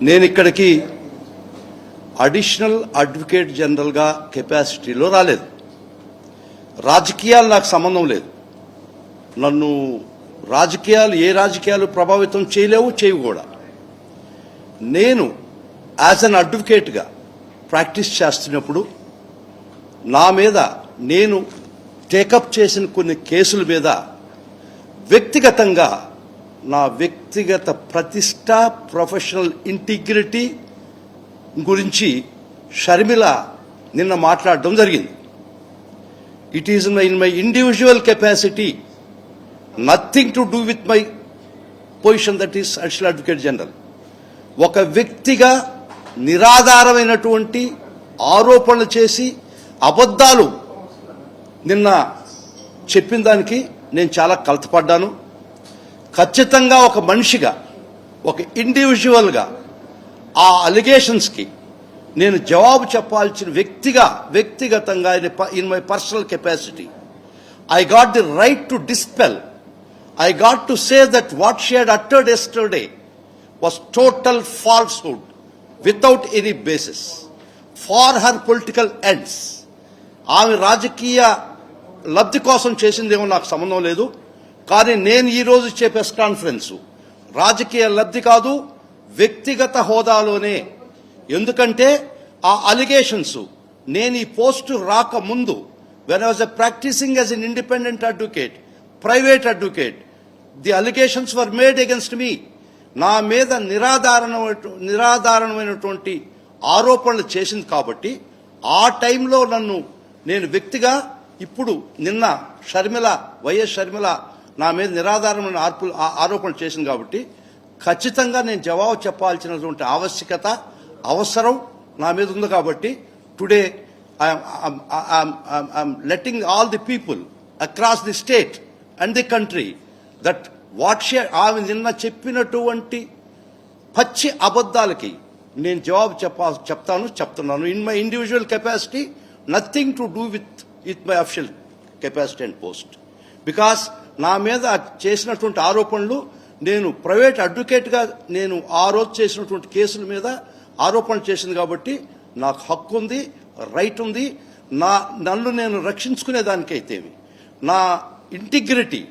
నేను ఇక్కడికి additional advocate జనరల్గా కెపాసిటీలో రాలేదు. రాజకీయాలు నాకు సంబంధం లేదు. నన్ను ఏ రాజకీయాలు ప్రభావితం చేయలేవు, చేయవు కూడా. నేను యాజ్ అన్ అడ్వకేట్గా ప్రాక్టీస్ చేస్తున్నప్పుడు నా మీద నేను టేకప్ చేసిన కొన్ని కేసుల మీద వ్యక్తిగతంగా నా వ్యక్తిగత ప్రతిష్ట, ప్రొఫెషనల్ ఇంటిగ్రిటీ గురించి షర్మిల నిన్న మాట్లాడడం జరిగింది. It is in my individual capacity, nothing to do with my position, that is additional advocate general. ఒక వ్యక్తిగా నిరాధారమైనటువంటి ఆరోపణలు చేసి అబద్ధాలు నిన్న చెప్పిన దానికి నేను చాలా కలతపడ్డాను. ఖచ్చితంగా ఒక మనిషిగా, ఒక ఇండివిజువల్గా ఆ అలిగేషన్స్కి నేను జవాబు చెప్పాల్సిన వ్యక్తిగతంగా in my personal capacity I got the right to dispel. I got to say that what she had uttered yesterday was total falsehood without any basis for her political ends. ఆమె రాజకీయ లబ్ధి కోసం చేసిందేమో నాకు సంబంధం లేదు. కానీ నేను ఈరోజు ఇచ్చే ప్రెస్ కాన్ఫరెన్స్ రాజకీయ లబ్ధి కాదు, వ్యక్తిగత హోదాలోనే. ఎందుకంటే ఆ అలిగేషన్స్ నేను ఈ పోస్టు రాకముందు, when I was practicing as an independent advocate, private advocate, the allegations were made against me. నా మీద నిరాధారణమైనటువంటి ఆరోపణలు చేసింది కాబట్టి ఆ టైంలో నేను వ్యక్తిగా, ఇప్పుడు నిన్న వైఎస్ షర్మిల నా మీద నిరాధారమైన ఆరోపణలు చేసింది కాబట్టి ఖచ్చితంగా నేను జవాబు చెప్పాల్సినటువంటి అవసరం నా మీద ఉంది. కాబట్టి today I'm letting all the people across the state and the country that ఆమె నిన్న చెప్పినటువంటి పచ్చి అబద్ధాలకి నేను జవాబు చెప్తున్నాను. In my individual capacity, nothing to do with my official capacity and post. Because నా మీద చేసినటువంటి ఆరోపణలు, నేను ప్రైవేట్ అడ్వకేట్గా నేను ఆ రోజు చేసినటువంటి కేసుల మీద ఆరోపణలు చేసింది కాబట్టి నాకు హక్కు ఉంది, రైట్ ఉంది. నన్ను నేను రక్షించుకునేదానికైతేమి, నా ఇంటిగ్రిటీ,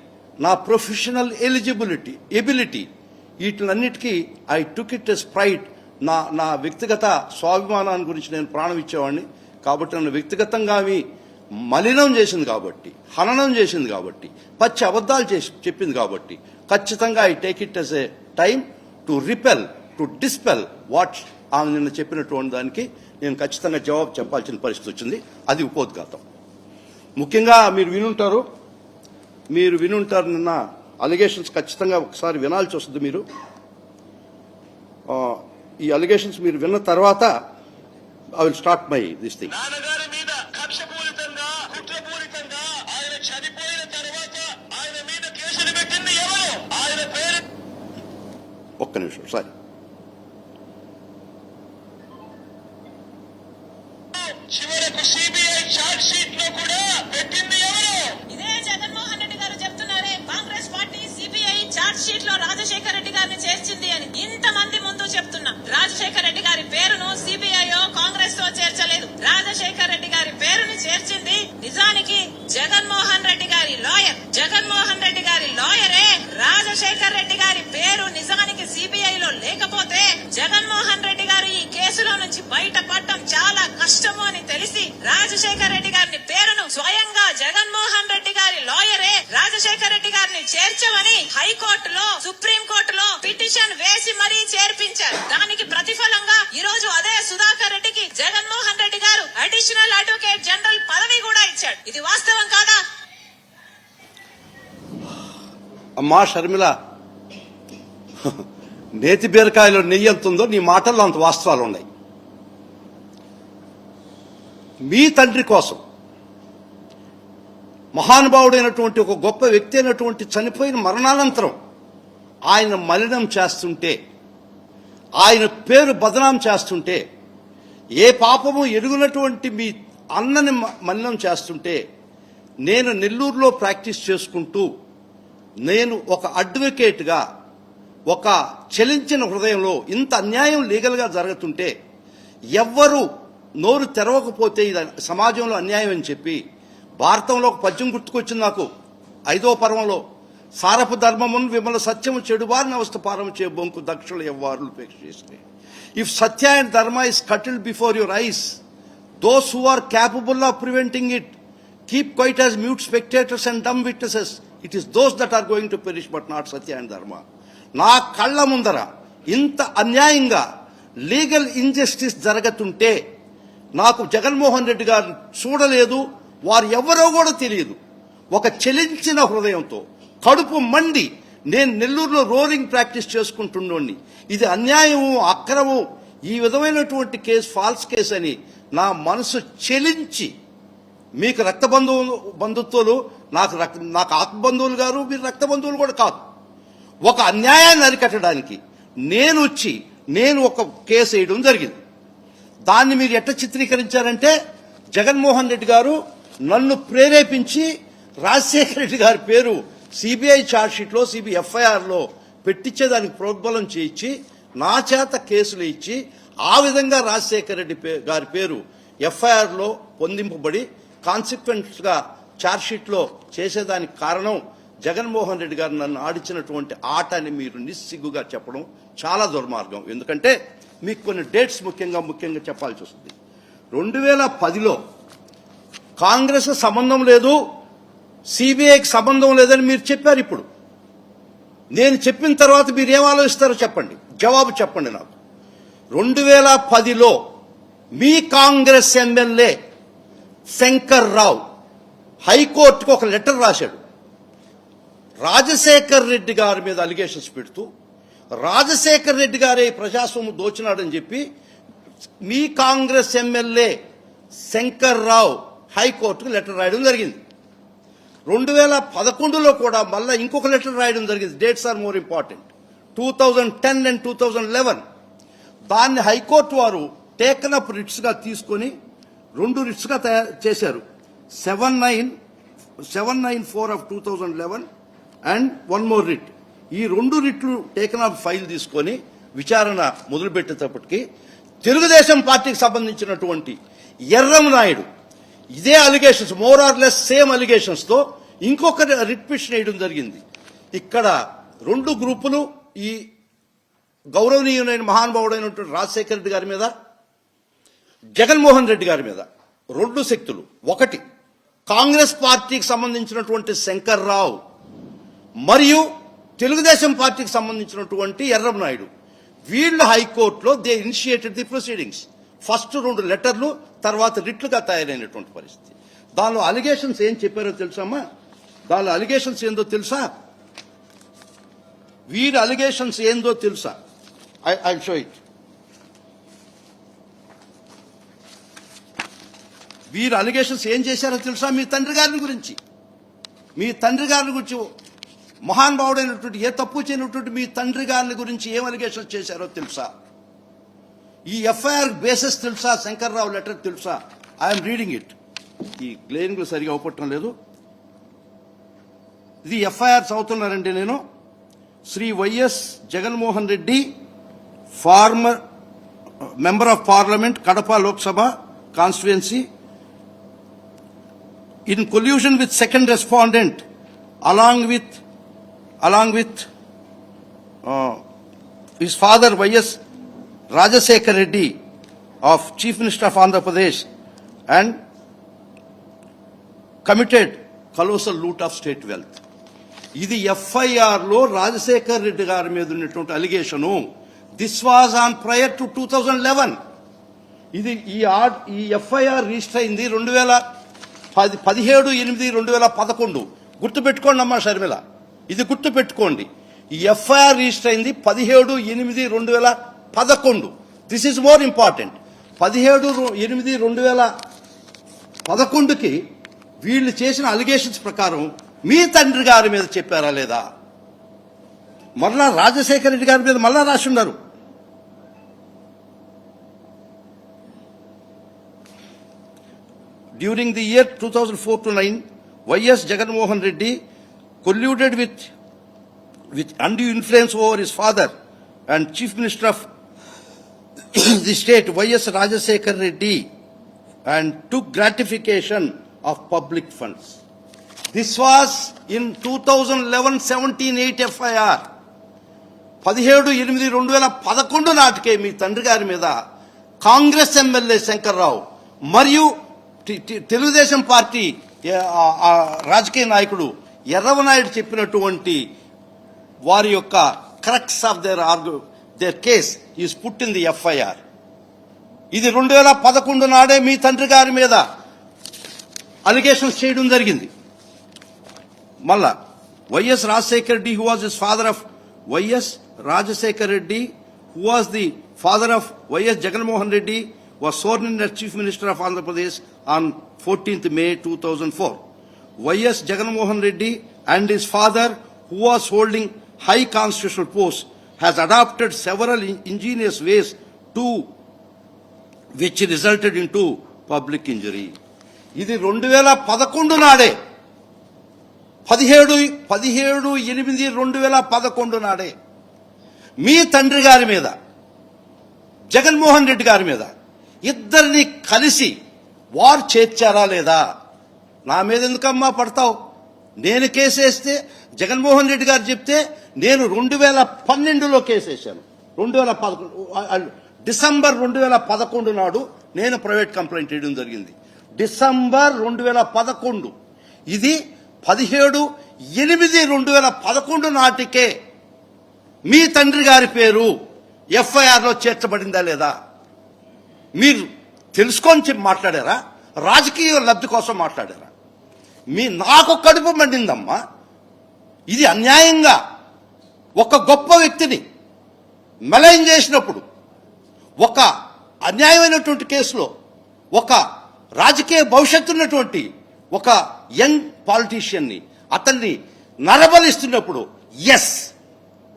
నా ప్రొఫెషనల్ ఎబిలిటీ వీటిలన్నిటికీ I took it as pride. నా వ్యక్తిగత స్వాభిమానాన్ని గురించి నేను ప్రాణం ఇచ్చేవాడిని. కాబట్టి నన్ను వ్యక్తిగతంగా మలినం చేసింది కాబట్టి, హననం చేసింది కాబట్టి, పచ్చి అబద్ధాలు చెప్పింది కాబట్టి ఖచ్చితంగా I take it as a time to dispel what ఆమె నిన్న చెప్పినటువంటి దానికి నేను ఖచ్చితంగా జవాబు చెప్పాల్సిన పరిస్థితి వచ్చింది. అది ఉపోద్ఘాతం. ముఖ్యంగా మీరు వినుంటారు నిన్న అలిగేషన్స్ ఖచ్చితంగా ఒకసారి వినాల్సి వస్తుంది. మీరు ఈ అలిగేషన్స్ మీరు విన్న తర్వాత I will start my this thing. ఒక్క నిమిషం సారీ. చివరకు సిబిఐ చార్జ్ షీట్ లో కూడా పెట్టింది ఎవరు? ఇదే జగన్మోహన్ రెడ్డి గారు చెప్తున్నారే, Congress party CBI charge sheet లో రాజశేఖర రెడ్డి గారిని చేర్చింది అని. ఇంతమంది ముందు చెప్తున్నా, రాజశేఖర రెడ్డి గారి పేరును సిబిఐ కాంగ్రెస్ తో చేర్చలేదు. రాజశేఖర రెడ్డి గారి పేరుని చేర్చింది నిజానికి జగన్మోహన్ రెడ్డి గారి లాయర్. జగన్మోహన్ రెడ్డి గారి లాయరే రాజశేఖర రెడ్డి గారి పేరు నిజానికి సిబిఐ లో లేకపోతే జగన్మోహన్ రెడ్డి గారు ఈ కేసులో నుంచి బయటపడటం చాలా కష్టము అని తెలిసి రాజశేఖర రెడ్డి గారిని పేరును స్వయంగా జగన్మోహన్ రెడ్డి గారి లాయరే రాజశేఖర రెడ్డి గారిని చేర్చమని హైకోర్టులో, సుప్రీం కోర్టులో పిటిషన్ వేసి మరీ చేర్పించారు. దానికి ప్రతిఫలంగా ఈ రోజు అదే సుధాకర్ రెడ్డికి జగన్మోహన్ రెడ్డి గారు అడిషనల్ అడ్వకేట్ జనరల్ పదవి కూడా ఇచ్చాడు. ఇది వాస్తవం కాదా? అమ్మా షర్మిల, నేతి బీరకాయలో నెయ్యి ఎంత ఉందో నీ మాటల్లో అంత వాస్తవాలు ఉన్నాయి. మీ తండ్రి కోసం మహానుభావుడైనటువంటి ఒక గొప్ప వ్యక్తి అయినటువంటి చనిపోయిన మరణానంతరం ఆయన మలినం చేస్తుంటే, ఆయన పేరు బదనాం చేస్తుంటే, ఏ పాపము ఎరుగునటువంటి మీ అన్నని మలినం చేస్తుంటే, నేను నెల్లూరులో ప్రాక్టీస్ చేసుకుంటూ నేను ఒక అడ్వకేట్గా ఒక చలించిన హృదయంలో ఇంత అన్యాయం లీగల్గా జరుగుతుంటే ఎవ్వరు నోరు తెరవకపోతే ఇది సమాజంలో అన్యాయం అని చెప్పి భారతంలో ఒక పద్యం గుర్తుకొచ్చింది నాకు 5వ పర్వంలో సారపు ధర్మమును విమల సత్యము చెడువారిని అవస్థ పారము చే బొంకు దక్షులు ఎవ్వారులు ఉపేక్షిస్తే if satya and dharma is curtailed before your eyes those who are capable of preventing it keep quiet as mute spectators and dumb witnesses it is those that are going to perish but not satya and dharma. నా కళ్ళ ముందర ఇంత అన్యాయంగా legal injustice జరుగుతుంటే నాకు జగన్మోహన్ రెడ్డి గారు చూడలేదు, వారు ఎవరో కూడా తెలియదు. ఒక చెలించిన హృదయంతో కడుపు మండి నేను నెల్లూరులో రోలింగ్ ప్రాక్టీస్ చేసుకుంటున్నోడిని, ఇది అన్యాయము అక్రమం, ఈ విధమైనటువంటి కేసు ఫాల్స్ కేసు అని నా మనసు చెలించి, మీకు రక్త బంధుత్వాలు నాకు ఆత్మ బంధువులు గారు, మీరు రక్త బంధువులు కూడా కాదు, ఒక అన్యాయాన్ని అరికట్టడానికి నేను ఒక కేసు వేయడం జరిగింది. దాన్ని మీరు ఎట్లా చిత్రీకరించారంటే జగన్మోహన్ రెడ్డి గారు నన్ను ప్రేరేపించి రాజశేఖర రెడ్డి గారి పేరు సిబిఐ ఛార్జ్షీట్లో ఎఫ్ఐఆర్లో పెట్టించేదానికి ప్రోద్బలం చేయించి నా చేత కేసులు ఇచ్చి ఆ విధంగా రాజశేఖర రెడ్డి గారి పేరు ఎఫ్ఐఆర్లో పొందింపబడి కాన్సిక్వెన్స్గా ఛార్జ్షీట్లో చేసేదానికి కారణం జగన్మోహన్ రెడ్డి గారు నన్ను ఆడించినటువంటి ఆట అని మీరు నిస్సిగ్గుగా చెప్పడం చాలా దుర్మార్గం. ఎందుకంటే మీకు కొన్ని డేట్స్ ముఖ్యంగా చెప్పాల్సి వస్తుంది. 2010లో కాంగ్రెస్ సంబంధం లేదు, సిబిఐకి సంబంధం లేదని మీరు చెప్పారు. ఇప్పుడు నేను చెప్పిన తర్వాత మీరు ఏం ఆలోచిస్తారో చెప్పండి, జవాబు చెప్పండి నాకు. 2010లో మీ కాంగ్రెస్ ఎమ్మెల్యే శంకర్ రావు హైకోర్టుకు ఒక లెటర్ రాశాడు, రాజశేఖర్ రెడ్డి గారి మీద అలిగేషన్స్ పెడుతూ రాజశేఖర్ రెడ్డి గారే ప్రజాస్వామ్యం దోచినాడని చెప్పి మీ కాంగ్రెస్ ఎమ్మెల్యే శంకర్ రావు హైకోర్టుకు లెటర్ రాయడం జరిగింది. 2011లో కూడా మళ్ళీ ఇంకొక లెటర్ రాయడం జరిగింది. Dates are more important. 2010 and 2011 దాన్ని హైకోర్టు వారు టేకన్ అప్ రిట్స్గా తీసుకొని 2 రిట్స్గా తయారు చేశారు. 794 ఆఫ్ 2011 అండ్ 1 మోర్ రిట్. ఈ 2 రిట్లు టేకన్ అప్ ఫైల్ తీసుకొని విచారణ మొదలుపెట్టేటప్పటికి తెలుగుదేశం పార్టీకి సంబంధించినటువంటి ఎర్రం నాయుడు ఇదే allegations, more or less same allegations తో ఇంకొక రిట్ పిటిషన్ వేయడం జరిగింది. ఇక్కడ 2 గ్రూపులు, ఈ గౌరవనీయులైన మహానుభావుడైనటువంటి రాజశేఖర రెడ్డి గారి మీద, జగన్మోహన్ రెడ్డి గారి మీద 2 శక్తులు. ఒకటి కాంగ్రెస్ పార్టీకి సంబంధించినటువంటి శంకర్ రావు మరియు తెలుగుదేశం పార్టీకి సంబంధించినటువంటి ఎర్రం నాయుడు. వీళ్ళు హైకోర్టులో they initiated the proceedings. First 2 లెటర్లు, తర్వాత రిట్లుగా తయారైనటువంటి పరిస్థితి. దానిలో అలిగేషన్స్ ఏం చెప్పారో తెలుసమ్మా? దానిలో అలిగేషన్స్ ఏందో తెలుసా? వీరి అలిగేషన్స్ ఏందో తెలుసా? I show it. వీరి అలిగేషన్స్ ఏం చేశారో తెలుసా? మీ తండ్రి గారిని గురించి మహానుభావుడైనటువంటి, ఏ తప్పు చేయనటువంటి మీ తండ్రి గారిని గురించి ఏం అలిగేషన్స్ చేశారో తెలుసా? ఈ ఎఫ్ఐఆర్ బేసిస్ తెలుసా? శంకర్రావు లెటర్ తెలుసా? I'm reading it. ఈ గ్లేరింగ్లు సరిగా అవపట్టడం లేదు. ఇది ఎఫ్ఐఆర్ చదువుతున్నారండి నేను. Shri YS Jaganmohan Reddy, former member of parliament, Kadapa Lok Sabha constituency, in collusion with second respondent along with his father Y.S. Rajasekhar Reddy of Chief Minister of Andhra Pradesh and committed colossal loot of state wealth. ఇది FIR లో రాజశేఖర్ రెడ్డి గారి మీద ఉన్నటువంటి allegation. This was on prior to 2011. ఇది ఈ FIR register అయింది 17/8/2011. గుర్తుపెట్టుకోండి అమ్మా షర్మిల, ఇది గుర్తుపెట్టుకోండి. ఈ ఎఫ్ఐఆర్ రిజిస్టర్ అయింది 17/8/2011. This is more important. 17/8/2011కి వీళ్ళు చేసిన అలిగేషన్స్ ప్రకారం మీ తండ్రి గారి మీద చెప్పారా లేదా? మరలా రాజశేఖర రెడ్డి గారి మీద మరలా రాసి ఉన్నారు. During the year 2004 to 9, YS Jaganmohan Reddy colluded with with undue influence over his father and Chief Minister of the state, Y.S. Rajasekhar Reddy, and took gratification of public funds. This was in 2011-17 FIR. 17/8/2011 నాటికే మీ తండ్రి గారి మీద Congress MLA Shankarrao మరియు Telugu Desam party రాజకీయ నాయకుడు ఎర్రవనాయుడు చెప్పినటువంటి వారి యొక్క crux of their case is put in the FIR. ఇది 2011 నాడే మీ తండ్రి గారి మీద అలిగేషన్స్ చేయడం జరిగింది. మళ్ళా YS Rajasekhar Reddy, who was his father of YS Rajasekhar Reddy, who was the father of Y.S. Jagannamohan Reddy, was sworn in as Chief Minister of Andhra Pradesh on 14th May 2004. Y.S. Jagannamohan Reddy and his father, who was holding high constitutional posts, has adopted several ingenious ways to which resulted into public injury. ఇది 2011 నాడే 17/8/2011 నాడే మీ తండ్రి గారి మీద జగన్మోహన్ రెడ్డి గారి మీద ఇద్దరిని కలిసి వారు చేర్చారా లేదా? నా మీద ఎందుకమ్మా పడతావు? నేను కేసేస్తే జగన్మోహన్ రెడ్డి గారు చెప్తే నేను 2012లో కేసేశాను. 2011 డిసెంబర్ 2011 నాడు నేను ప్రైవేట్ కంప్లైంట్ చేయడం జరిగింది. డిసెంబర్ 2011. ఇది 17/8/2011 నాటికే మీ తండ్రి గారి పేరు FIRలో చేర్చబడిందా లేదా? మీరు తెలుసుకొని మాట్లాడారా? రాజకీయ లబ్ధి కోసం మాట్లాడారా? నాకు కడుపు మండిందమ్మా. ఇది అన్యాయంగా ఒక గొప్ప వ్యక్తిని మెలైన్ చేసినప్పుడు, ఒక అన్యాయమైనటువంటి కేసులో ఒక రాజకీయ భవిష్యత్తు ఉన్నటువంటి ఒక యంగ్ పాలిటీషియన్ని అతన్ని నరబలిస్తున్నప్పుడు yes,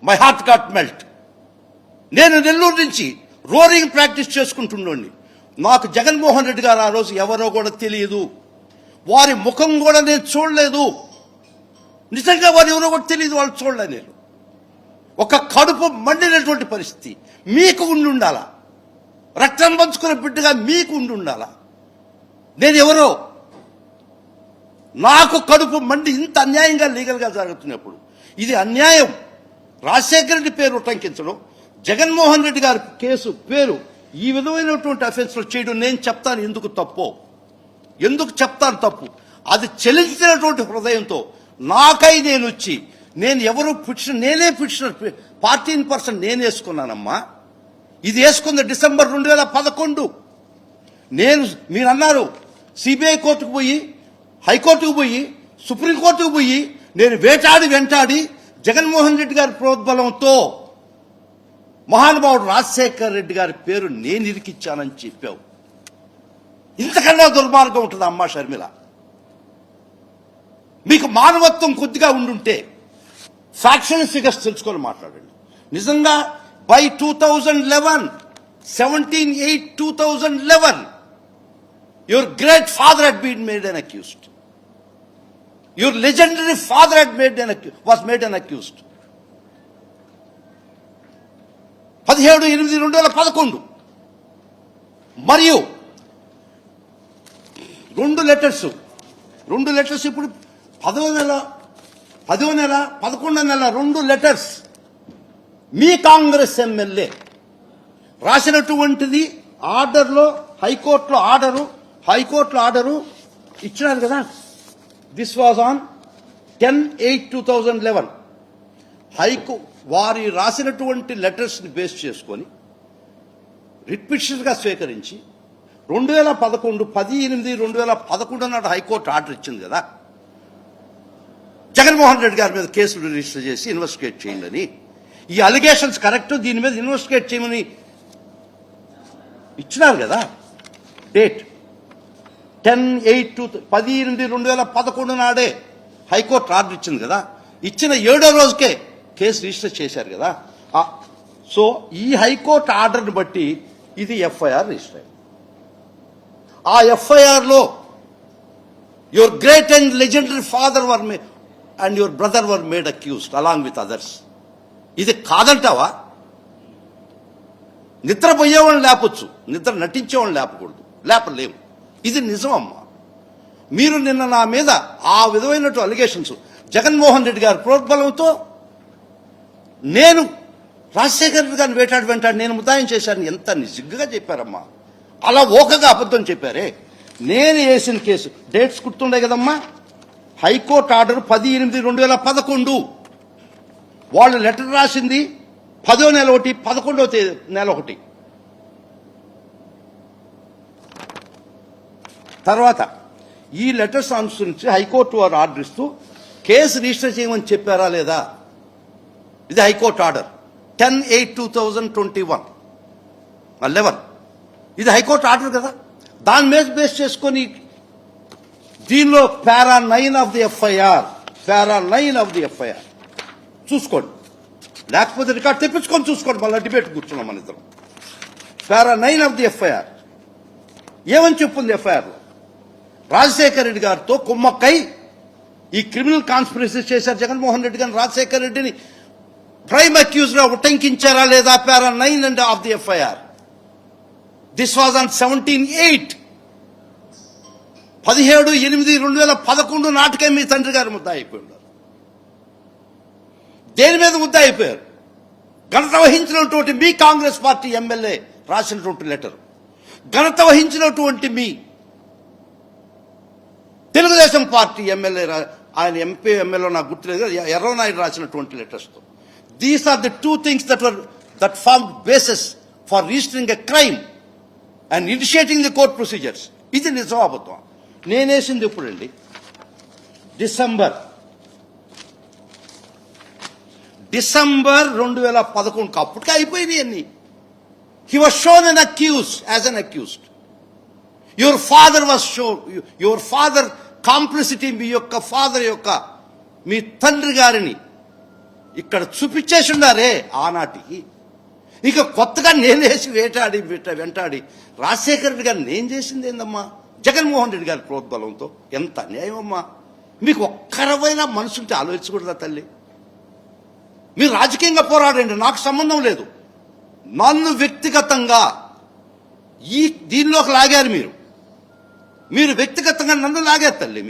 my heart got melt. నేను నెల్లూరు నుంచి రోరింగ్ ప్రాక్టీస్ చేసుకుంటున్నాండి. నాకు జగన్మోహన్ రెడ్డి గారు ఆ రోజు ఎవరో కూడా తెలియదు, వారి ముఖం కూడా నేను చూడలేదు. నిజంగా వారు ఎవరో కూడా తెలియదు, వాళ్ళు చూడలేదు. నేను ఒక కడుపు మండినటువంటి పరిస్థితి మీకు ఉండి ఉండాలా, రక్తం పంచుకున్న బిడ్డగా మీకు ఉండి ఉండాలా. నేను ఎవరో, నాకు కడుపు మండి ఇంత అన్యాయంగా లీగల్గా జరుగుతున్నప్పుడు ఇది అన్యాయం. రాజశేఖర రెడ్డి పేరు ఉటంకించడం, జగన్మోహన్ రెడ్డి గారి కేసు పేరు ఈ విధమైనటువంటి అఫెన్స్లో చేయడం నేను చెప్తాను ఎందుకు తప్పు, ఎందుకు చెప్తాను తప్పు. అది చెల్లించినటువంటి హృదయంతో నాకై నేను వచ్చి నేను ఎవరు పిటిషన్, నేనే పిటిషనర్, పార్టీ ఇన్ పర్సన్ నేను వేసుకున్నానమ్మా. ఇది వేసుకుంది డిసెంబర్ 2011. నేను మీరు అన్నారు సిబిఐ కోర్టుకు పోయి, హైకోర్టుకు పోయి, సుప్రీంకోర్టుకు పోయి నేను వెంటాడి జగన్మోహన్ రెడ్డి గారి ప్రోద్బలంతో మహానుభావుడు రాజశేఖర్ రెడ్డి గారి పేరు నేను ఇరికిచ్చానని చెప్పావు. ఇంతకన్నా దుర్మార్గం ఉంటుంది అమ్మా షర్మిల. మీకు మానవత్వం కొద్దిగా ఉండుంటే ఫ్యాక్షన్ ఫిగర్స్ తెలుసుకొని మాట్లాడండి. నిజంగా by 2011, 17/8/2011 your great father had been made an accused. Your legendary father was made an accused. 17/8/2011 మరియు 2 లెటర్స్ ఇప్పుడు 10వ నెల 11వ నెల 2 లెటర్స్ మీ కాంగ్రెస్ ఎమ్మెల్యే రాసినటువంటిది ఆర్డర్లో, హైకోర్టులో ఆర్డరు ఇచ్చినారు కదా. This was on 10/8/2011. వారి రాసినటువంటి లెటర్స్ని బేస్ చేసుకొని రిట్ పిటిషన్గా స్వీకరించి 10/8/2011 నాడు హైకోర్టు ఆర్డర్ ఇచ్చింది కదా, జగన్మోహన్ రెడ్డి గారి మీద కేసులు రిజిస్టర్ చేసి ఇన్వెస్టిగేట్ చేయండి అని. ఈ అలిగేషన్స్ కరెక్ట్, దీని మీద ఇన్వెస్టిగేట్ చేయమని ఇచ్చినారు కదా. డేట్ 10/8/2011 నాడే హైకోర్టు ఆర్డర్ ఇచ్చింది కదా. ఇచ్చిన 7వ రోజుకే కేసు రిజిస్టర్ చేశారు కదా. సో ఈ హైకోర్టు ఆర్డర్ని బట్టి ఇది FIR రిజిస్టర్ అయింది. ఆ FIRలో your great and legendary father and your brother were made accused along with others. ఇది కాదంటావా? నిద్రపోయేవాళ్ళని లేపొచ్చు, నిద్ర నటించేవాళ్ళని లేపకూడదు, లేపలేము. ఇది నిజం అమ్మా. మీరు నిన్న నా మీద ఆ విధమైనటువంటి అలిగేషన్స్, జగన్మోహన్ రెడ్డి గారి ప్రోద్బలంతో నేను రాజశేఖర రెడ్డి గారిని వెంటాడి నేను ముద్దాయం చేశాను ఎంత నిజంగా చెప్పారమ్మా. అలా ఓకగా అబద్ధం చెప్పారే. నేను వేసిన కేసు డేట్స్ గుర్తుండే కదమ్మా. High court order 10/8/2011. వాళ్ళు లెటర్ రాసింది 10వ నెల ఒకటి, 11వ నెల ఒకటి. తర్వాత ఈ లెటర్స్ అనుసరించి హైకోర్టు వారు ఆర్డర్ ఇస్తూ కేసు రిజిస్టర్ చేయమని చెప్పారా లేదా? ఇది హైకోర్టు ఆర్డర్ 10/8/2021 11. ఇది హైకోర్టు ఆర్డర్ కదా. దాని మీద బేస్ చేసుకొని దీనిలో పారా 9 ఆఫ్ ది ఎఫ్ఐఆర్ చూసుకోండి. లేకపోతే రికార్డు తెప్పించుకొని చూసుకోండి. మళ్ళీ డిబేట్ కూర్చున్నాం మన ఇద్దరం. పారా 9 ఆఫ్ ది ఎఫ్ఐఆర్ ఏమని చెప్పింది? ఎఫ్ఐఆర్లో రాజశేఖర రెడ్డి గారితో కుమ్మక్కై ఈ క్రిమినల్ కాన్స్పిరసీ చేశారు జగన్మోహన్ రెడ్డి గారిని, రాజశేఖర రెడ్డిని ప్రైమ్ అక్యూజ్ గా ఉటంకించారా లేదా? పారా 9 of the FIR. This was on 17/8 17/8/2011 నాటికే మీ తండ్రి గారు ముద్ద అయిపోయారు. దేని మీద ముద్ద అయిపోయారు? ఘనత వహించినటువంటి మీ కాంగ్రెస్ పార్టీ ఎమ్మెల్యే రాసినటువంటి లెటర్, ఘనత వహించినటువంటి మీ తెలుగుదేశం పార్టీ ఎమ్మెల్యే, ఆయన ఎంపీ ఎమ్మెల్యే నాకు గుర్తులేదు, ఎర్రనాయుడు రాసినటువంటి లెటర్స్తో. These are the two things that form basis for registering a crime and initiating the court procedures. ఇది నిజం అబద్ధం? నేనేసింది ఎప్పుడండి? డిసెంబర్ 2011. అప్పటికే అయిపోయినాయి అన్ని. He was shown an accuse as an accused. Your father was shown, your father complicity, మీ యొక్క father యొక్క మీ తండ్రి గారిని ఇక్కడ చూపించేసి ఉన్నారే ఆనాటికి. ఇక కొత్తగా నేనేసి వెంటాడి రాజశేఖర రెడ్డి గారిని నేను చేసింది ఏందమ్మా? జగన్మోహన్ రెడ్డి గారి ప్రోద్బలంతో. ఎంత అన్యాయం అమ్మా! మీకు ఒక్కరవైనా మనసుంటే ఆలోచించకూడదా తల్లి? మీరు రాజకీయంగా పోరాడండి, నాకు సంబంధం లేదు. నన్ను వ్యక్తిగతంగా దీనిలోకి లాగారు మీరు వ్యక్తిగతంగా నన్ను లాగారు తల్లి.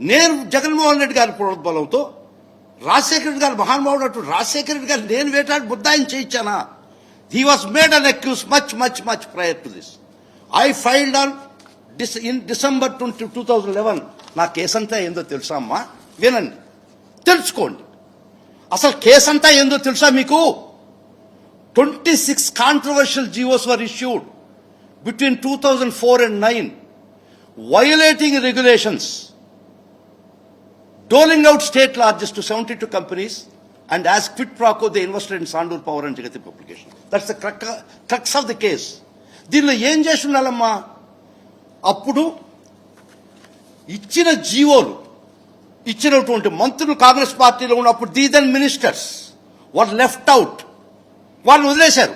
నేను జగన్మోహన్ రెడ్డి గారి ప్రోద్బలంతో రాజశేఖర రెడ్డి గారు మహానుభావుడు అటు రాజశేఖర రెడ్డి గారు నేను వేటాడి ముద్దాయం చేయించానా? He was made an accuse much prior to this. I filed on in December 2011. నా కేసంతా ఏందో తెలుసా అమ్మా? వినండి, తెలుసుకోండి. అసలు కేసంతా ఏందో తెలుసా మీకు? 26 controversial GOs were issued between 2004 and 2009, violating regulations, doling out state largesse to 72 companies, and as quid pro quo they invested in Sandur Power and Jagatip Publication. That's the crux of the case. దీనిలో ఏం చేసి ఉండాలమ్మా? అప్పుడు ఇచ్చిన జీవోలు ఇచ్చినటువంటి మంత్రులు కాంగ్రెస్ పార్టీలో ఉన్నప్పుడు the then ministers were left out. వాళ్ళు వదిలేశారు.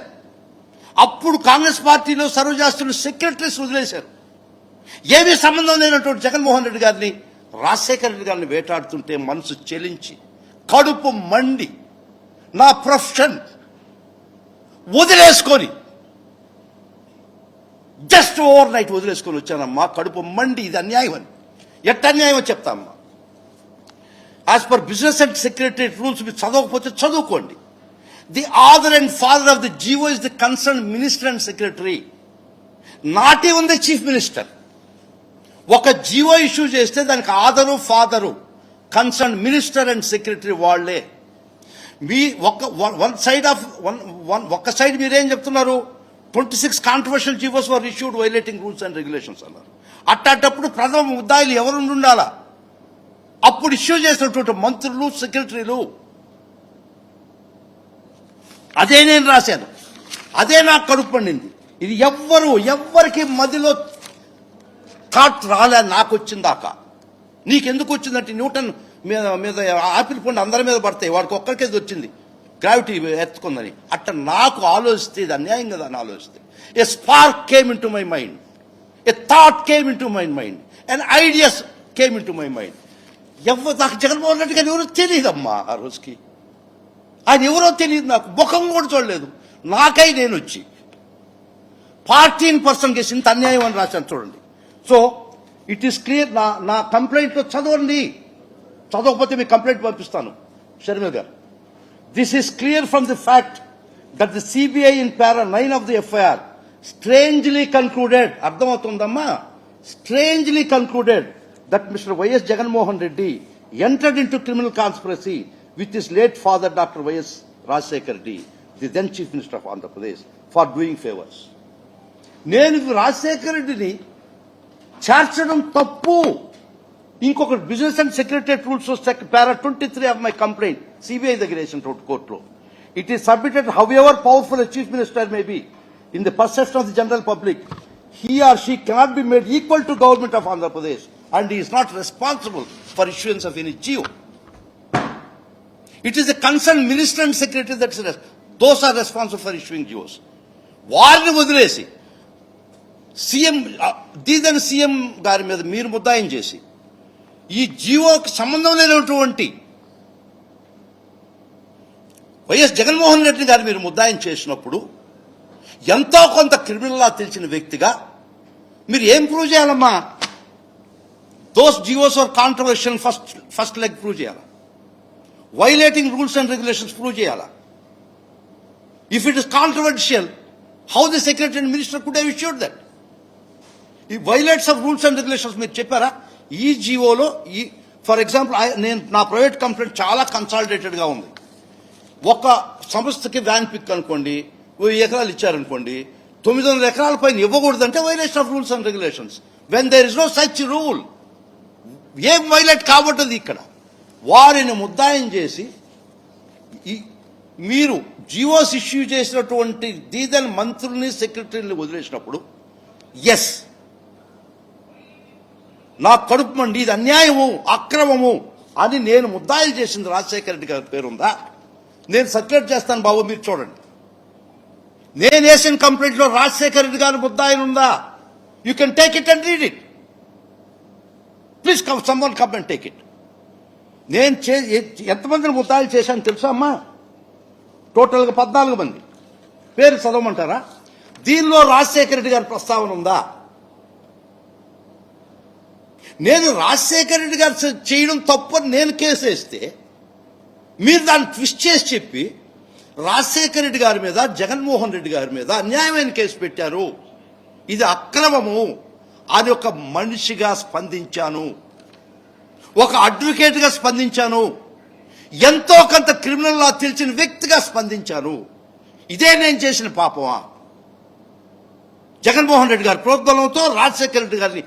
అప్పుడు కాంగ్రెస్ పార్టీలో సర్వ్ చేస్తున్న సెక్రటరీస్ వదిలేశారు. ఏమీ సంబంధం లేనటువంటి జగన్మోహన్ రెడ్డి గారిని, రాజశేఖర రెడ్డి గారిని వేటాడుతుంటే మనసు చెలించి కడుపు మండి నా ప్రొఫెషన్ వదిలేసుకొని జస్ట్ ఓవర్ నైట్ వదిలేసుకొని వచ్చానమ్మా. కడుపు మండి. ఇది అన్యాయం అని. ఎట్ట అన్యాయం చెప్తామ్మా? As per business and secretary rules మీరు చదవకపోతే చదువుకోండి. The author and father of the GO is the concern minister and secretary, not even the chief minister. ఒక జీవో ఇష్యూ చేస్తే దానికి author father concern minister and secretary వాళ్లే. మీ ఒక్క side మీరేం చెప్తున్నారు? 26 controversial GOs were issued violating rules and regulations అన్నారు. అట్టాటప్పుడు ప్రథమ ముద్దాయిలు ఎవరు ఉండాలా? అప్పుడు ఇష్యూ చేసినటువంటి మంత్రులు, సెక్రటరీలు. అదే నేను రాశాను, అదే నాకు కడుపు పండింది. ఇది ఎవ్వరికి మదిలో థాట్ రాలే. నాకు వచ్చిందాకా. నీకెందుకు వచ్చిందంటే న్యూటన్ మీద ఆపిల్ పండు అందరి మీద పడతాయి, వాడికి ఒక్కరికేది వచ్చింది, గ్రావిటీ ఎత్తుకుందని. అట్ట నాకు ఆలోచిస్తే ఇది అన్యాయం కదా అని ఆలోచిస్తే ఏ spark came in to my mind, a thought came in to my mind, and ideas came in to my mind. నాకు జగన్మోహన్ రెడ్డి గారు ఎవరు తెలియదమ్మా. ఆ రోజుకి ఆయన ఎవరో తెలియదు, నాకు ముఖం కూడా చూడలేదు. నాకై నేను వచ్చి 14% కేసు ఇంత అన్యాయం అని రాశాను చూడండి. So it is clear. నా కంప్లైంట్లో చదవండి, చదవకపోతే మీ కంప్లైంట్ పంపిస్తాను షర్మిల గారు. This is clear from the fact that the CBI in para 9 of the FIR strangely concluded, అర్థమవుతుందమ్మా, strangely concluded that Mr. Y.S. Jaganmohan Reddy entered into criminal conspiracy with his late father Dr. Y.S. Rajshekhar Reddy, the then Chief Minister of Andhra Pradesh, for doing favors. నేను రాజశేఖర రెడ్డిని చేర్చడం తప్పు. ఇంకొక business and secretariat rules para 23 of my complaint CBI దగ్గర వేసిన కోర్టులో. It is submitted, however powerful a chief minister may be in the perception of the general public, he or she cannot be made equal to government of Andhra Pradesh, and he is not responsible for issuance of any GO. It is the concerned minister and secretary that is those are responsible for issuing GOs. వారిని వదిలేసి దీదని CM గారి మీద మీరు ముద్దాయం చేసి ఈ జీవోకి సంబంధం లేనటువంటి YS Jaganmohan Reddy గారు మీరు ముద్దాయం చేసినప్పుడు ఎంతో కొంత క్రిమినల్ లా తెలిసిన వ్యక్తిగా మీరు ఏం ప్రూవ్ చేయాలమ్మా? Those GOs are controversial first leg prove చేయాలా? Violating rules and regulations prove చేయాలా? If it is controversial, how the secretary and minister could have issued that? ఈ violates of rules and regulations మీరు చెప్పారా? ఈ జీవోలో for example నేను నా private complaint చాలా కన్సాలిడేటెడ్గా ఉంది. ఒక సంస్థకి వ్యాన్ పిక్ అనుకోండి, 1000 ఎకరాలు ఇచ్చారనుకోండి, 900 ఎకరాల పైన ఇవ్వకూడదంటే violation of rules and regulations. When there is no such rule, ఏం వైలేట్ కాబట్టది ఇక్కడ. వారిని ముద్దాయం చేసి మీరు జియోస్ ఇష్యూ చేసినటువంటి దీదన్ మంత్రుల్ని సెక్రటరీని వదిలేసినప్పుడు ఎస్ నా కడుపు మండి, ఇది అన్యాయము, అక్రమము అని నేను ముద్దాయిలు చేసింది రాజశేఖర రెడ్డి గారి పేరుందా? నేను సర్క్యులేట్ చేస్తాను బాబు, మీరు చూడండి. నేను వేసిన కంప్లైంట్లో రాజశేఖర రెడ్డి గారి ముద్దాయిలు ఉందా? You can take it and read it. Please someone come and take it. నేను ఎంతమందిని ముద్దాయిలు చేశాను తెలుసా అమ్మా? టోటల్గా 14 మంది. పేరు చదవమంటారా? దీనిలో రాజశేఖర రెడ్డి గారి ప్రస్తావన ఉందా? నేను రాజశేఖర రెడ్డి గారు చేయడం తప్పని నేను కేసు వేస్తే మీరు దాన్ని ట్విస్ట్ చేసి చెప్పి రాజశేఖర రెడ్డి గారి మీద, జగన్మోహన్ రెడ్డి గారి మీద అన్యాయమైన కేసు పెట్టారు, ఇది అక్రమము అని ఒక మనిషిగా స్పందించాను, ఒక అడ్వకేట్గా స్పందించాను, ఎంతో కొంత క్రిమినల్ లా తెలిసిన వ్యక్తిగా స్పందించాను. ఇదే నేను చేసిన పాపమా? జగన్మోహన్ రెడ్డి గారి ప్రోద్బలంతో రాజశేఖర రెడ్డి గారిని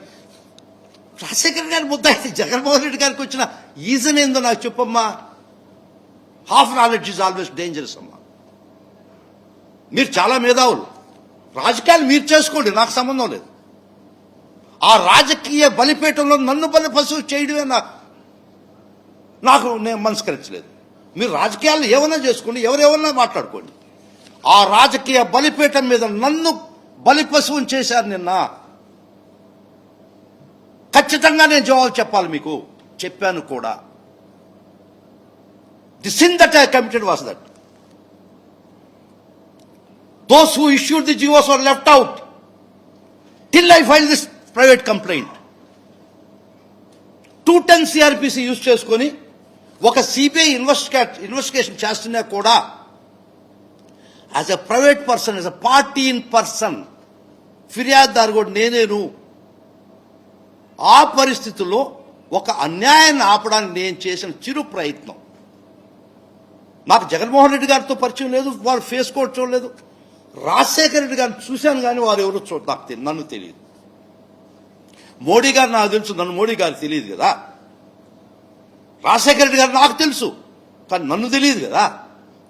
ముద్ద జగన్మోహన్ రెడ్డి గారికి వచ్చిన ఈజన్ ఏందో నాకు చెప్పమ్మా. Half knowledge is always dangerous అమ్మా. మీరు చాలా మేధావులు, రాజకీయాలు మీరు చేసుకోండి, నాకు సంబంధం లేదు. ఆ రాజకీయ బలిపీఠంలో నన్ను బలి పశువు చేయడమే నాకు నేను మనస్కరించలేదు. మీరు రాజకీయాలు ఏమన్నా చేసుకోండి, ఎవరెవరన్నా మాట్లాడుకోండి. ఆ రాజకీయ బలిపీఠం మీద నన్ను బలి పశువుని చేశారు నిన్న. ఖచ్చితంగా నేను జవాబు చెప్పాలి మీకు, చెప్పాను కూడా. The sin that I committed was that those who issued the GOs were left out till I filed this private complaint. 210 CRPC use చేసుకొని ఒక సిబిఐ ఇన్వెస్టిగేషన్ చేస్తున్నా కూడా as a private person, as a party in person, ఫిర్యాదుదారు కూడా నేనేను. ఆ పరిస్థితుల్లో ఒక అన్యాయాన్ని ఆపడానికి నేను చేసిన చిరు ప్రయత్నం. నాకు జగన్మోహన్ రెడ్డి గారితో పరిచయం లేదు, వారు ఫేస్ కోడ్ చూడలేదు. రాజశేఖర రెడ్డి గారిని చూశాను కానీ వారు ఎవరు నన్ను తెలియదు. మోడీ గారు నాకు తెలుసు, నన్ను మోడీ గారికి తెలియదు కదా. రాజశేఖర రెడ్డి గారు నాకు తెలుసు కానీ నన్ను తెలియదు కదా.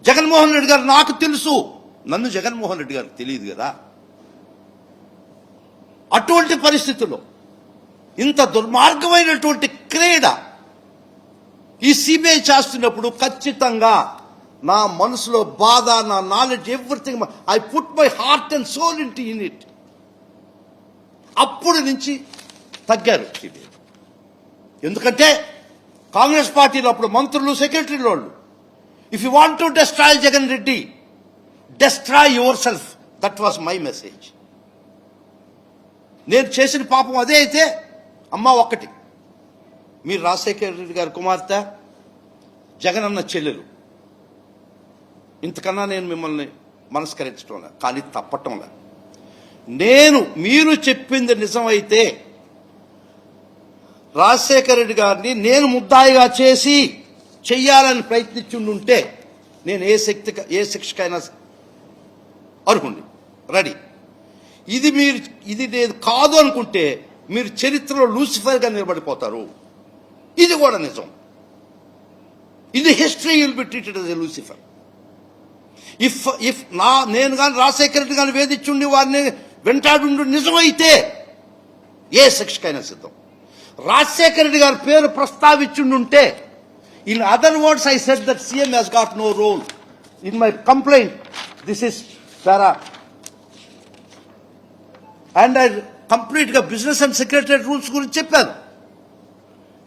జగన్మోహన్ రెడ్డి గారు నాకు తెలుసు, నన్ను జగన్మోహన్ రెడ్డి గారికి తెలియదు కదా. అటువంటి పరిస్థితుల్లో ఇంత దుర్మార్గమైనటువంటి క్రీడ ఈ సిబిఐ చేస్తున్నప్పుడు ఖచ్చితంగా నా మనసులో బాధ, నా knowledge, everything I put my heart and soul in it. అప్పుడు నుంచి తగ్గారు సిబిఐ. ఎందుకంటే కాంగ్రెస్ పార్టీలో అప్పుడు మంత్రులు, సెక్రటరీలు వాళ్ళు If you want to destroy Jagan Reddy, destroy yourself. That was my message. నేను చేసిన పాపం అదే అయితే అమ్మ ఒక్కటి, మీరు రాజశేఖర రెడ్డి గారి కుమార్తె, జగన్ అన్న చెల్లెలు, ఇంతకన్నా నేను మిమ్మల్ని మనస్కరించడంలే, కానీ తప్పటంలే. మీరు చెప్పింది నిజమైతే రాజశేఖర రెడ్డి గారిని నేను ముద్దాయిగా చేసి చెయ్యాలని ప్రయత్నించుంటే నేను ఏ శిక్షకైనా అర్హుండి, రెడీ. ఇది నేను కాదు అనుకుంటే మీరు చరిత్రలో లూసిఫర్గా నిలబడిపోతారు. ఇది కూడా నిజం. ఇది history will be treated as a Lucifer. If నేను కానీ రాజశేఖర రెడ్డి గారిని వేధించుండి వారిని వెంటాడుండి నిజమైతే ఏ శిక్షకైనా సిద్ధం. రాజశేఖర రెడ్డి గారి పేరు ప్రస్తావించుంటే, in other words I said that CM has got no role in my complaint. This is sir and I complete గా బిజినెస్ అండ్ సెక్రటరీ రూల్స్ గురించి చెప్పాను.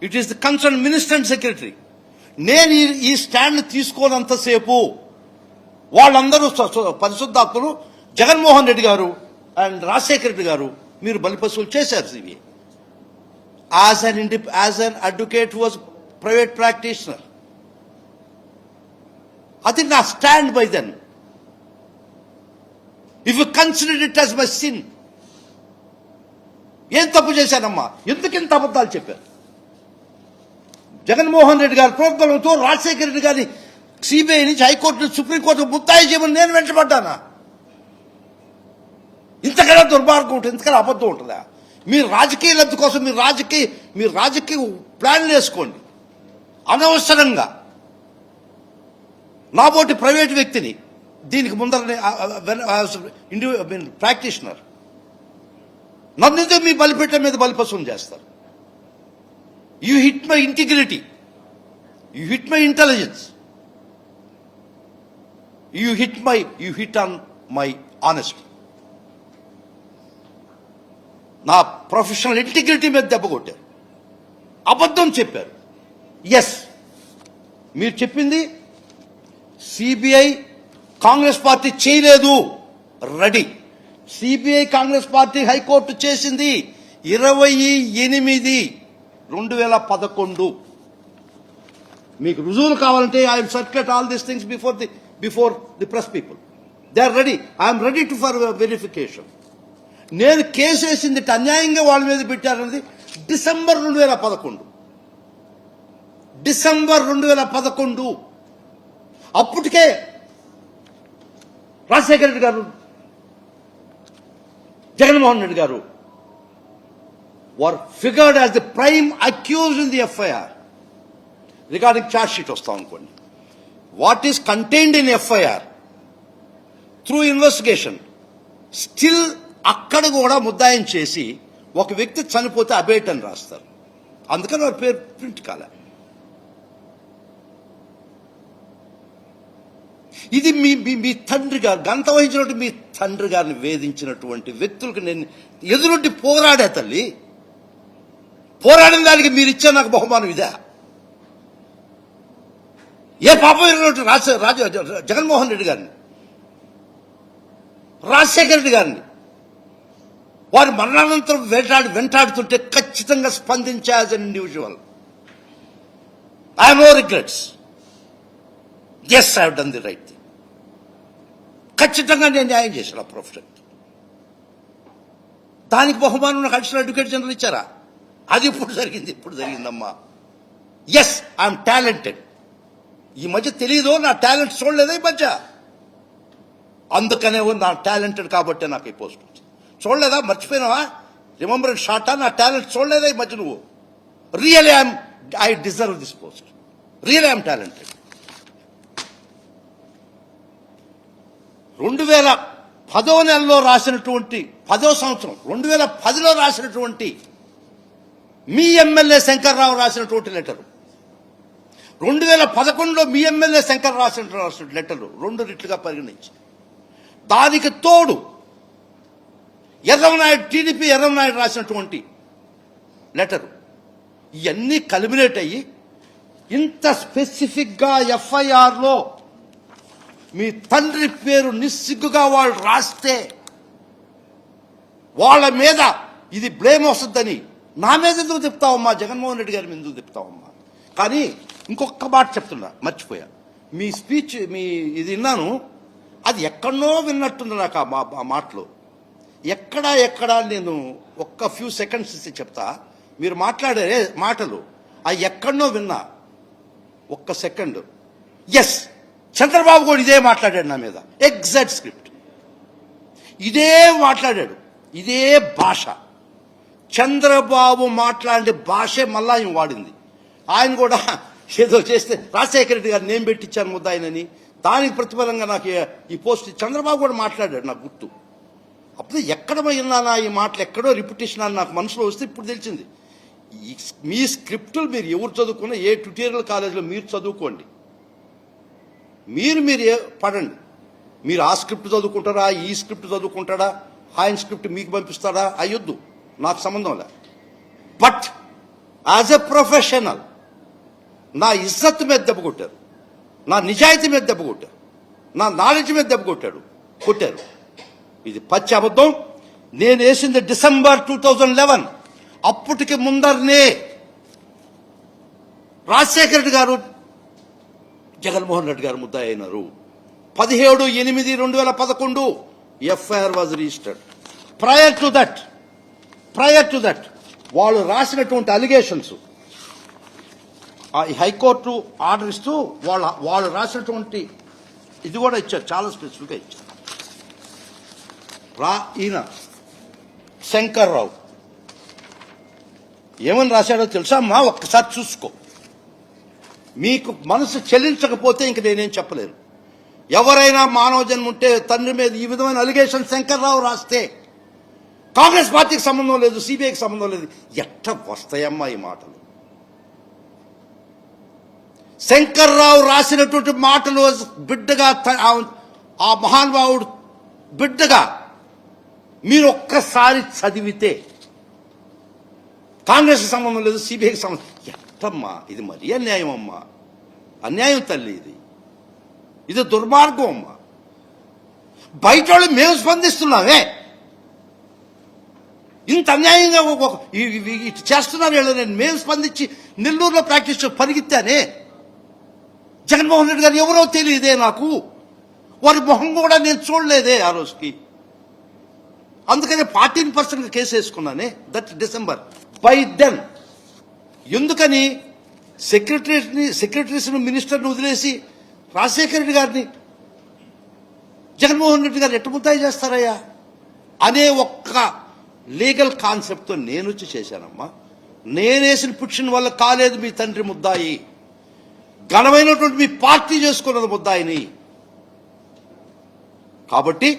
It is the concern minister and secretary. నేను ఈ stand తీసుకోనంతసేపు వాళ్ళందరూ పరిశుద్ధాత్మలు, జగన్మోహన్ రెడ్డి గారు and Rajasekhara Reddy గారు మీరు బలిపశువులు చేశారు. CBI as an advocate was private practitioner. అది నా stand by then. If you consider it as my sin, ఏం తప్పు చేశానమ్మా, ఎందుకు ఇంత అబద్ధాలు చెప్పారు? జగన్మోహన్ రెడ్డి గారి ప్రోద్బలంతో రాజశేఖర రెడ్డి గారిని సిబిఐ నుంచి హైకోర్టు సుప్రీంకోర్టు ముద్దాయి చేయమని నేను వెంటబడ్డానా? ఇంతకన్నా దుర్మార్గం ఉంటుంది, ఇంతకన్నా అబద్ధం ఉంటుందా? మీరు రాజకీయ లబ్ధి కోసం మీరు రాజకీయ ప్లాన్లు వేసుకోండి. అనవసరంగా నాబోటి ప్రైవేట్ వ్యక్తిని దీనికి ముందర ప్రాక్టీషనర్ నన్ను మీ బలిపెట్ట మీద బలిపశువుని చేస్తారు. You hit my integrity, you hit my intelligence, you hit on my honesty. నా ప్రొఫెషనల్ ఇంటిగ్రిటీ మీద దెబ్బ కొట్టారు, అబద్ధం చెప్పారు. ఎస్, మీరు చెప్పింది సిబిఐ కాంగ్రెస్ పార్టీ చేయలేదు, ready. CBI Congress party high court చేసింది 28/2011. మీకు రుజువులు కావాలంటే I will circulate all these things before the press people. They are ready. I'm ready to for verification. నేను కేసు వేసింది అన్యాయంగా వాళ్ళ మీద పెట్టారన్నది డిసెంబర్ 2011. అప్పటికే రాజశేఖర రెడ్డి గారు, జగన్మోహన్ రెడ్డి గారు were figured as the prime accused in the FIR. Regarding charge sheet వస్తాం అనుకోండి. What is contained in FIR through investigation still అక్కడ కూడా ముద్దాయం చేసి ఒక వ్యక్తి చనిపోతే అబేట్ అని రాస్తారు. అందుకని వారి పేరు ప్రింట్ కాలే. ఇది మీ తండ్రి గారు గంత వహించినట్టు మీ తండ్రి గారిని వేధించినటువంటి వ్యక్తులకు నేను ఎదురొడ్డి పోరాడే తల్లి. పోరాడిన దానికి మీరు ఇచ్చే నాకు బహుమానం ఇదా? ఏ పాపం జగన్మోహన్ రెడ్డి గారిని, రాజశేఖర రెడ్డి గారిని వారి మరణానంతరం వెంటాడుతుంటే ఖచ్చితంగా స్పందించే as an individual. I have no regrets. Yes, I have done the right thing. ఖచ్చితంగా నేను న్యాయం చేశాను ఆ ప్రొఫెషన్. దానికి బహుమానం నాకు అడిషనల్ అడ్వకేట్ జనరల్ ఇచ్చారా? అది ఇప్పుడు జరిగిందమ్మా. Yes, I'm talented. ఈ మధ్య తెలీదు, నా టాలెంట్ చూడలేదా ఈ మధ్య? అందుకనే నా టాలెంటెడ్ కాబట్టి నాకు ఈ పోస్ట్ వచ్చింది. చూడలేదా? మర్చిపోయినావా? రిమెంబర్ షార్టా? నా టాలెంట్ చూడలేదా ఈ మధ్య నువ్వు? Really I deserve this post. Really I'm talented. 2010 రాసినటువంటి 10వ సంవత్సరం 2010లో రాసినటువంటి మీ ఎమ్మెల్యే శంకర్రావు రాసినటువంటి లెటరు, 2011లో మీ ఎమ్మెల్యే శంకర్ రాసిన లెటర్లు 2 రెట్లుగా పరిగణించి, దానికి తోడు ఎర్రమనాయుడు టీడీపీ ఎర్రమనాయుడు రాసినటువంటి లెటరు, ఇవన్నీ కల్మినేట్ అయ్యి ఇంత స్పెసిఫిక్గా FIRలో మీ తండ్రి పేరు నిస్సిగ్గుగా వాళ్ళు రాస్తే వాళ్ళ మీద ఇది బ్లేమ్ వస్తుందని నా మీద ఎందుకు చెప్తావమ్మా, జగన్మోహన్ రెడ్డి గారి మీద ఎందుకు చెప్తావమ్మా? కానీ ఇంకొక మాట చెప్తున్నా, మర్చిపోయా. మీ స్పీచ్ మీ ఇది విన్నాను, అది ఎక్కడనో విన్నట్టుంది నాకు ఆ మాటలు. ఎక్కడా నేను ఒక్క ఫ్యూ సెకండ్స్ ఇస్తే చెప్తా. మీరు మాట్లాడే మాటలు అవి ఎక్కడనో విన్నా. ఒక్క సెకండ్. ఎస్, చంద్రబాబు కూడా ఇదే మాట్లాడాడు నా మీద, ఎగ్జాక్ట్ స్క్రిప్ట్ ఇదే మాట్లాడాడు, ఇదే భాష. చంద్రబాబు మాట్లాడే భాషే మళ్ళా ఆయన వాడింది. ఆయన కూడా ఏదో చేస్తే రాజశేఖర రెడ్డి గారు నేను పెట్టించాను ముద్దాయినని, దానికి ప్రతిఫలంగా నాకు ఈ పోస్ట్ చంద్రబాబు కూడా మాట్లాడాడు, నాకు గుర్తు. అప్పుడు ఎక్కడ విన్నానా ఈ మాటలు, ఎక్కడో రిపిటేషన్ అని నాకు మనసులో వస్తే ఇప్పుడు తెలిసింది. మీ స్క్రిప్టులు మీరు ఎవరు చదువుకున్నా, ఏ ట్యుటోరియల్ కాలేజీలో మీరు చదువుకోండి, మీరు పడండి. మీరు ఆ స్క్రిప్ట్ చదువుకుంటారా, ఈ స్క్రిప్ట్ చదువుకుంటాడా, ఆయన స్క్రిప్ట్ మీకు పంపిస్తాడా, అయ్యొద్దు, నాకు సంబంధం లే. బట్ యాజ్ ఎ ప్రొఫెషనల్ నా ఇజ్జత్ మీద దెబ్బ కొట్టారు, నా నిజాయితీ మీద దెబ్బ కొట్టారు, నా నాలెడ్జ్ మీద దెబ్బ కొట్టారు. ఇది పచ్చి అబద్ధం. నేను వేసింది డిసెంబర్ 2011. అప్పటికి ముందరనే రాజశేఖర రెడ్డి గారు జగన్మోహన్ రెడ్డి గారు ముద్దాయి అయినారు. 17/8/2011 FIR was registered. Prior to that వాళ్ళు రాసినటువంటి అలిగేషన్స్ హైకోర్టు ఆర్డర్ ఇస్తూ వాళ్ళు రాసినటువంటి ఇది కూడా ఇచ్చారు, చాలా స్పెసిఫిక్గా ఇచ్చారు. ఈయన శంకర్రావు ఏమని రాశాడో తెలుసా అమ్మా, ఒక్కసారి చూసుకో. మీకు మనసు చెల్లించకపోతే ఇంక నేనేం చెప్పలేను. ఎవరైనా మానవ జన్మ ఉంటే తండ్రి మీద ఈ విధమైన అలిగేషన్ శంకర్రావు రాస్తే కాంగ్రెస్ పార్టీకి సంబంధం లేదు, సిబిఐకి సంబంధం లేదు. ఎట్ట వస్తాయమ్మా ఈ మాటలు? శంకర్రావు రాసినటువంటి మాటలు బిడ్డగా, ఆ మహానుభావుడు బిడ్డగా మీరు ఒక్కసారి చదివితే కాంగ్రెస్కి సంబంధం లేదు, సిబిఐకి సంబంధం. ఎట్టమ్మా ఇది? మరీ అన్యాయం అమ్మా, అన్యాయం తల్లి. ఇది దుర్మార్గం అమ్మా. బయట వాళ్ళు మేము స్పందిస్తున్నామే, ఇంత అన్యాయంగా ఇటు చేస్తున్నారు వీళ్ళు. నేను మేము స్పందించి నెల్లూరులో ప్రాక్టీస్ పరిగెత్తానే. జగన్మోహన్ రెడ్డి గారు ఎవరో తెలియదే నాకు, వారి మొహం కూడా నేను చూడలేదే ఆ రోజుకి. అందుకని 14% కేసు వేసుకున్నానే, దట్ డిసెంబర్. బై దెన్ ఎందుకని సెక్రటరీస్ మినిస్టర్ని వదిలేసి రాజశేఖర రెడ్డి గారిని జగన్మోహన్ రెడ్డి గారు ఎట్టు ముద్దాయి చేస్తారయ్యా అనే ఒక్క లీగల్ కాన్సెప్ట్తో నేను వచ్చి చేశానమ్మా. నేనేసిన పుచ్చిన వల్ల కాలేదు మీ తండ్రి ముద్దాయి, ఘనమైనటువంటి మీ పార్టీ చేసుకున్నది ముద్దాయిని. కాబట్టి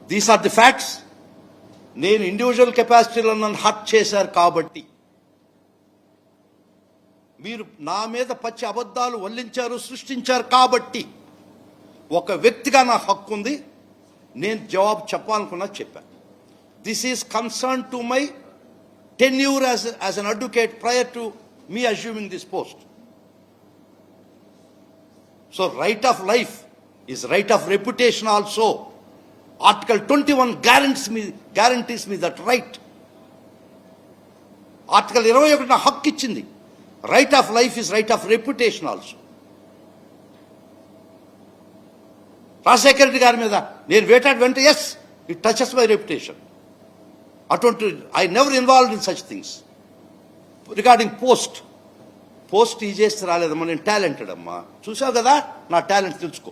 దీస్ ఆర్ ది ఫ్యాక్ట్స్. నేను ఇండివిజువల్ కెపాసిటీలో నన్ను హర్ట్ చేశారు కాబట్టి, మీరు నా మీద పచ్చి అబద్ధాలు వల్లించారు, సృష్టించారు కాబట్టి ఒక వ్యక్తిగా నా హక్కు ఉంది. నేను జవాబు చెప్పాలనుకున్నా చెప్పాను. This is concern to my tenure as an advocate prior to me assuming this post. So right of life is right of reputation also. Article 21 guarantees me that right. Article 21 నా హక్కు ఇచ్చింది. Right of life is right of reputation also. Rajasekhara Reddy గారి మీద నేను వెంట yes, it touches my reputation. అటువంటి I never involved in such things. Regarding post ఈ చేస్తే రాలేదమ్మా, నేను టాలెంటెడ్ అమ్మా. చూసావు కదా నా టాలెంట్, తెలుసుకో.